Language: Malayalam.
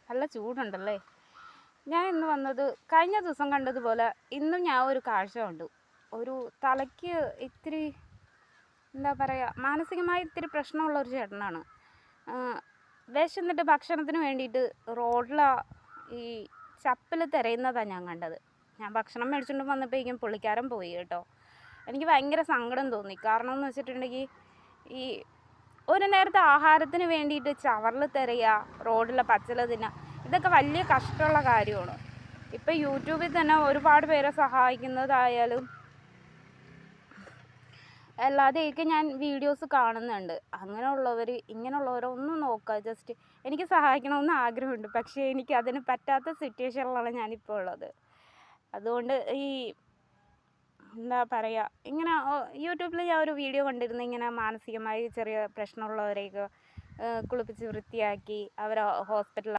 നല്ല ചൂടുണ്ടല്ലേ. ഞാൻ ഇന്ന് വന്നത് കഴിഞ്ഞ ദിവസം കണ്ടതുപോലെ ഇന്നും ഞാൻ ഒരു കാഴ്ച കണ്ടു. ഒരു തലയ്ക്ക് ഇത്തിരി എന്താ പറയുക, മാനസികമായി ഇത്തിരി പ്രശ്നമുള്ള ഒരു ചേട്ടനാണ്. വിശന്നിട്ട് ഭക്ഷണത്തിന് വേണ്ടിയിട്ട് റോഡിൽ ഈ ചപ്പിൽ തിരയുന്നതാണ് ഞാൻ കണ്ടത്. ഞാൻ ഭക്ഷണം മേടിച്ചുകൊണ്ട് വന്നപ്പോഴേക്കും പുള്ളിക്കാരൻ പോയി കേട്ടോ. എനിക്ക് ഭയങ്കര സങ്കടം തോന്നി. കാരണം എന്ന് വെച്ചിട്ടുണ്ടെങ്കിൽ ഈ ഒരു നേരത്തെ ആഹാരത്തിന് വേണ്ടിയിട്ട് ചവറിൽ തിരയുക, റോഡിലെ പച്ചില തിന്നുക, ഇതൊക്കെ വലിയ കഷ്ടമുള്ള കാര്യമാണ്. ഇപ്പം യൂട്യൂബിൽ തന്നെ ഒരുപാട് പേരെ സഹായിക്കുന്നതായാലും അല്ലാതെയൊക്കെ ഞാൻ വീഡിയോസ് കാണുന്നുണ്ട്. ഇങ്ങനെയുള്ളവരോ ഒന്നും നോക്കുക. ജസ്റ്റ് എനിക്ക് സഹായിക്കണമെന്ന് ആഗ്രഹമുണ്ട്, പക്ഷേ എനിക്ക് അതിന് പറ്റാത്ത സിറ്റുവേഷനിലാണ് ഞാനിപ്പോൾ ഉള്ളത്. അതുകൊണ്ട് എന്താ പറയുക, ഇങ്ങനെ യൂട്യൂബിൽ ഞാൻ ഒരു വീഡിയോ കണ്ടിരുന്നു. ഇങ്ങനെ മാനസികമായി ചെറിയ പ്രശ്നമുള്ളവരെയൊക്കെ കുളിപ്പിച്ച് വൃത്തിയാക്കി അവരെ ഹോസ്പിറ്റലിൽ